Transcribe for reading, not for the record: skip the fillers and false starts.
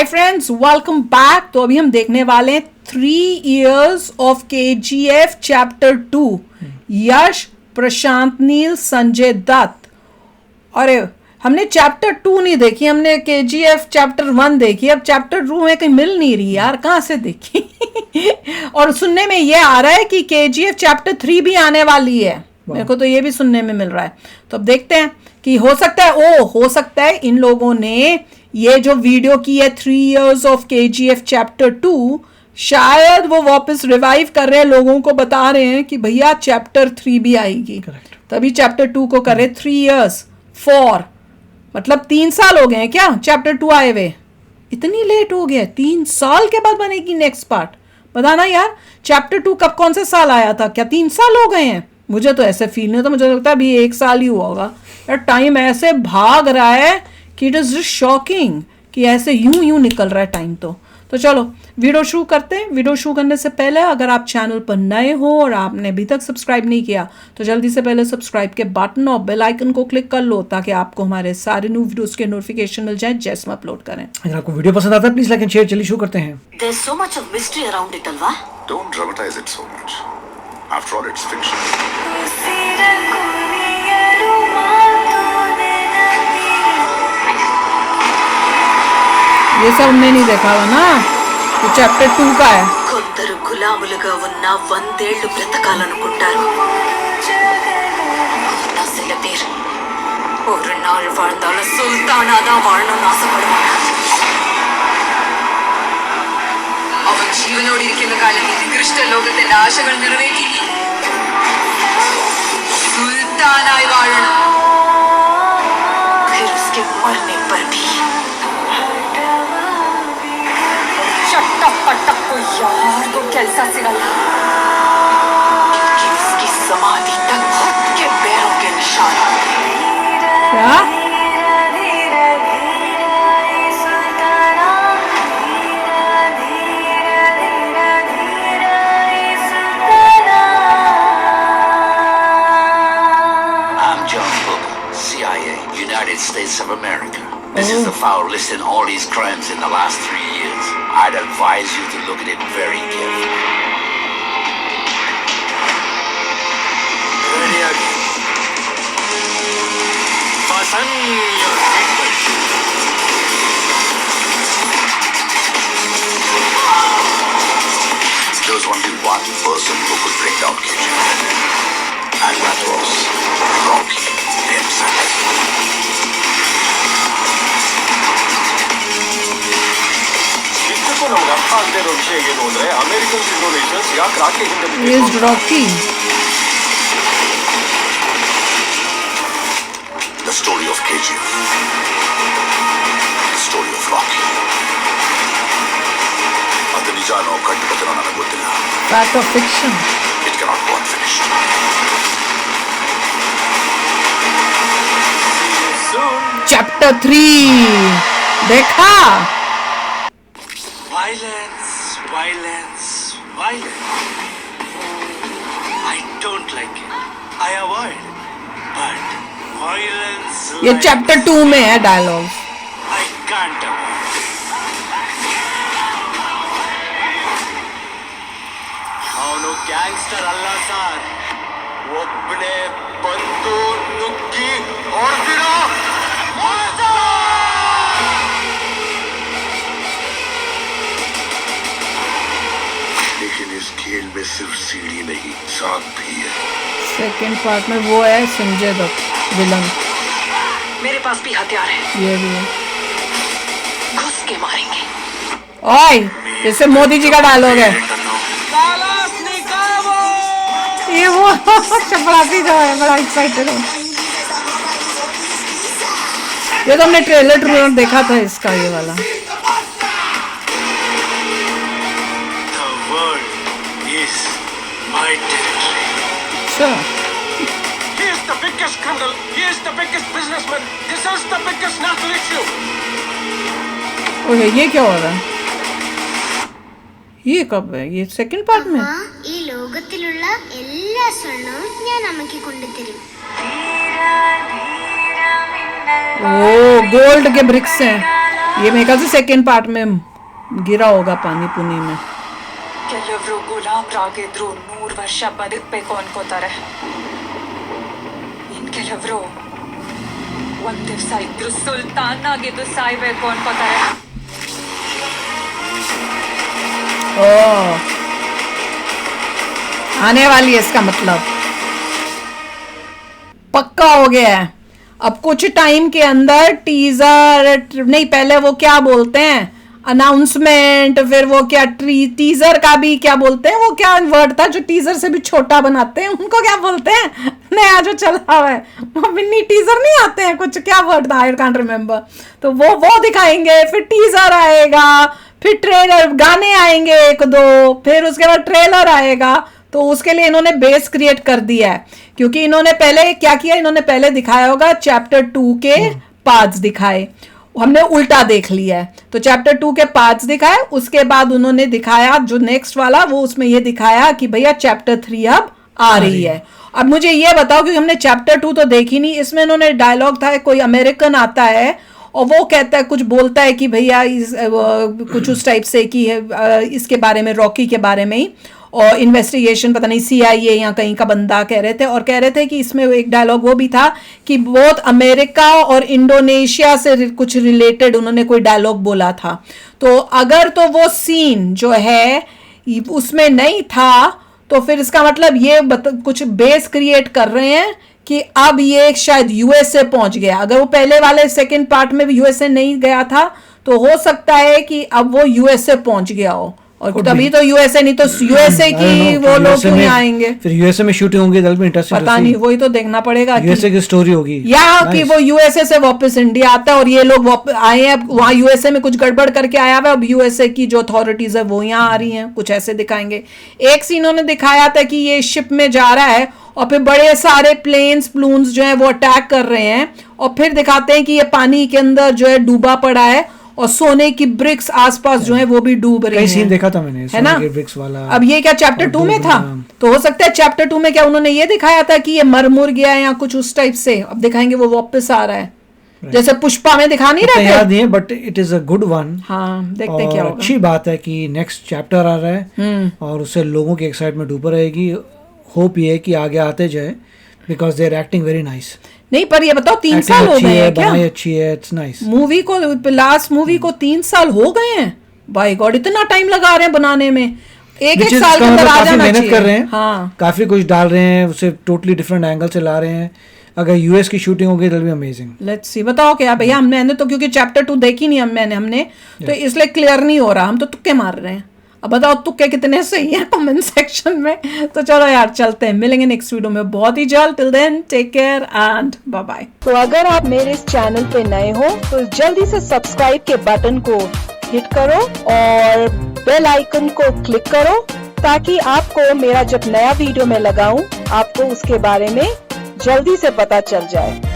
Hi friends, welcome back. तो अभी हम देखने वाले हैं 3 years ऑफ KGF चैप्टर 2। यश, प्रशांत नील, संजय दत्त। अरे हमने चैप्टर 2 नहीं देखी, हमने KGF चैप्टर 1 देखी। अब चैप्टर 2 में कहीं मिल नहीं रही यार, कहाँ से देखी? और सुनने में ये आ रहा है कि KGF चैप्टर 3 भी आने वाली है। मेरे को तो ये भी सुनने में मिल रहा है। तो अब देखते हैं कि हो सकता है इन लोगों ने ये जो वीडियो की है 3 years ऑफ KGF चैप्टर 2, शायद वो वापस रिवाइव कर रहे हैं, लोगों को बता रहे हैं कि भैया चैप्टर 3 भी आएगी। तभी चैप्टर 2 को कर रहे 3 years 4, मतलब 3 साल हो गए हैं क्या चैप्टर 2 आए हुए? इतनी लेट हो गया, 3 साल के बाद बनेगी नेक्स्ट पार्ट। बताना यार, चैप्टर 2 कब कौन से साल आया था? क्या 3 साल हो गए हैं? मुझे तो ऐसे फील नहीं, तो मुझे लगता है अभी 1 साल ही हुआ होगा यार। टाइम ऐसे भाग रहा है कि इट इज जस्ट शॉकिंग कि ऐसे यूं निकल रहा है टाइम। तो चलो वीडियो शुरू करते हैं। वीडियो शुरू करने से पहले अगर आप चैनल पर नए हो और आपने अभी तक सब्सक्राइब नहीं किया तो जल्दी से पहले सब्सक्राइब के बटन और बेल आइकन को क्लिक कर लो, ताकि आपको हमारे सारे न्यू वीडियोस के नोटिफिकेशन मिल जाए जैसे हम अपलोड करें। अगर आपको वीडियो पसंद आता है प्लीज लाइक एंड शेयर। चलिए शुरू करते हैं। There's so much of mystery around it, Alva. Don't dramatize it so much. After all, it's fiction. ये सब हमने नहीं देखा हुआ ना, तो चैप्टर 2 का है। కొందరు గులాములుగా ఉన్న 100 ఏళ్లు బ్రతకాలనుకుంటారు. சில பேர் ஒரு நாள் வாழ்ந்தால சுல்தானாதான் வாழணும்னு ஆசைப்படுவாங்க. അവൻ ജീവനോടെ ഇരിക്കുന്ന കാലം നികൃഷ്ട ലോകത്തിന്റെ ആശകൾ നിറവേറ്റി സുൽത്താനായി വാഴണം. फिर उसके मरने पर भी चट्टा-पट्टा यार को कैसा सिगला कि उसकी समाधि तक खुद के पैरों के निशान। क्या? United States of America. This is the file listing all these crimes in the last 3 years. I'd advise you to look at it very carefully. Ready again. Fasten your seatbelt. There was only one person who could bring down KGF, and that was Rocky himself. Is Rocky? The story of KGF. The story of Rocky. ಅದು ನಿಜಾನೋ ಕಟ್ಟುಕಥೆನೋ ನನಗೆ ಗೊತ್ತಿಲ್ಲ. Fact or fiction? It cannot go unfinished. Chapter 3 देखा? Violence. I don't like it. I avoid. But violence. ये like chapter 2 में है dialogue. I can't avoid. ಅವನು gangster ಅಲ್ಲ sir, ಒಬ್ಬನೇ ಬಂದು ನುಗ್ಗಿ ಹೊಡೆದಿರೋ लेकिन इस खेल में सिर्फ सीढ़ी नहीं, सांप भी है। सेकेंड पार्ट में वो है संजय दत्त विलन। मेरे पास भी हथियार है, ये भी है। घुस के मारेंगे। ओए, जैसे मोदी जी का डायलॉग है ये। वो चपरासी जो है बड़ा एक्साइटेड है। ये तो हमने ट्रेलर देखा था इसका, ये वाला। The world is my territory. अच्छा, He is the biggest criminal. He is the biggest businessman. This is the biggest national issue. Okay ये क्या हो रहा है? ये कब है? ये सेकंड पार्ट में? ഈ ലോകത്തിലുള്ള എല്ലാ സ്വർണവും ഞാൻ അമ്മയ്ക്ക് കൊണ്ടുതരും. ओ गोल्ड के ब्रिक्स हैं। ये मेरे ख्याल से सेकेंड पार्ट में गिरा होगा पानी पुनी में। ಕೆಲವರು ಗುಲಾಮರಾಗಿದ್ರು 100 ವರ್ಷ ಬದುಕಬೇಕು ಅನ್ಕೋತಾರೆ. ಇನ್ ಕೆಲವರು ಒಂದ್ ದಿವಸ ಇದ್ರು ಸುಲ್ತಾನ್ ಆಗಿದ್ದು ಸಾಯ್ಬೇಕು ಅನ್ಕೋತಾರೆ. ओह, आने वाली है इसका मतलब, पक्का हो गया है। अब कुछ टाइम के अंदर टीजर नहीं, पहले वो क्या बोलते हैं अनाउंसमेंट, फिर वो क्या टीजर का भी क्या बोलते हैं, वो क्या वर्ड था जो टीजर से भी छोटा बनाते हैं, उनको क्या बोलते हैं नया जो चला हुआ है, वो मिनी टीजर नहीं आते हैं, कुछ क्या वर्ड था, आई कांट रिमेम्बर। तो वो दिखाएंगे, फिर टीजर आएगा, फिर ट्रेलर, गाने आएंगे 1-2, फिर उसके बाद ट्रेलर आएगा। तो उसके लिए इन्होंने बेस क्रिएट कर दिया है, क्योंकि इन्होंने पहले क्या किया, इन्होंने पहले दिखाया होगा चैप्टर 2 के पार्ट्स दिखाए, हमने उल्टा देख लिया है। तो चैप्टर 2 के पार्ट्स दिखाए, उसके बाद उन्होंने दिखाया जो नेक्स्ट वाला, वो उसमें ये दिखाया कि भैया चैप्टर 3 अब आ रही है। अब मुझे ये बताओ, क्योंकि हमने चैप्टर 2 तो देखी नहीं, इसमें इन्होंने डायलॉग था, कोई अमेरिकन आता है और वो कहता है, कुछ बोलता है कि भैया कुछ उस टाइप से कि इसके बारे में, रॉकी के बारे में ही, और इन्वेस्टिगेशन पता नहीं CIA या कहीं का बंदा कह रहे थे, और कह रहे थे कि इसमें एक डायलॉग वो भी था कि बहुत अमेरिका और इंडोनेशिया से कुछ रिलेटेड उन्होंने कोई डायलॉग बोला था। तो अगर तो वो सीन जो है उसमें नहीं था, तो फिर इसका मतलब ये कुछ बेस क्रिएट कर रहे हैं कि अब ये शायद USA पहुंच गया। अगर वो पहले वाले सेकंड पार्ट में भी USA नहीं गया था, तो हो सकता है कि अब वो USA पहुंच गया हो, और तभी तो USA, नहीं तो USA की वो लोग क्यों नहीं आएंगे, फिर USA में शूटिंग होंगी, पता नहीं, वही तो देखना पड़ेगा USA की स्टोरी होगी, या कि वो USA से वापस इंडिया आता है और ये लोग आए हैं, वहां USA में कुछ गड़बड़ करके आया हुआ है, अब USA की जो अथॉरिटीज है वो यहाँ आ रही हैं, कुछ ऐसे दिखाएंगे। एक सीन उन्होंने दिखाया था कि ये शिप में जा रहा है और फिर बड़े सारे प्लून्स जो है वो अटैक कर रहे हैं, और फिर दिखाते हैं कि ये पानी के अंदर जो है डूबा पड़ा है, और सोने की ब्रिक्स आसपास जो है वो भी डूब रही हैं। सीन देखा था मैंने, है ना, ब्रिक्स वाला। अब ये क्या चैप्टर 2 में था, तो हो सकता है चैप्टर 2 में क्या उन्होंने ये दिखाया था कि ये मर गया है या कुछ उस टाइप से, अब दिखाएंगे वो वापस आ रहा है, जैसे पुष्पा में दिखा नहीं रहे याद नहीं है, but it is a good one. हाँ, देखते क्या होगा। अच्छी बात है कि नेक्स्ट चैप्टर आ रहा है और उससे लोगों की एक्साइटमेंट ऊपर रहेगी। होप ये है कि आगे आते जाए, because they are acting very nice. नहीं, पर ये बताओ 3 साल हो गए हैं क्या? अच्छी है, इट्स नाइस। मूवी को, लास्ट मूवी को 3 साल हो गए हैं, बाय गॉड, इतना टाइम लगा रहे हैं बनाने में, एक साल के अंदर आ जाना चाहिए। मेहनत कर रहे हैं, हाँ, काफी कुछ डाल रहे हैं, उसे टोटली डिफरेंट एंगल से ला रहे हैं। अगर US की शूटिंग होगी तो अमेजिंग। लेट्स सी, बताओ क्या भैया, हमने तो क्योंकि चैप्टर 2 देखी नहीं हमने तो इसलिए क्लियर नहीं हो रहा, हम तो तुक्के मार रहे हैं। अब बताओ तुक्के कितने सही हैं कमेंट सेक्शन में। तो चलो यार, चलते हैं, मिलेंगे नेक्स्ट वीडियो में बहुत ही जल्द। Till then take care and bye bye. तो अगर आप मेरे इस चैनल पे नए हो तो जल्दी से सब्सक्राइब के बटन को हिट करो और बेल आइकन को क्लिक करो, ताकि आपको मेरा जब नया वीडियो मैं लगाऊं आपको उसके बारे में जल्दी से पता चल जाए।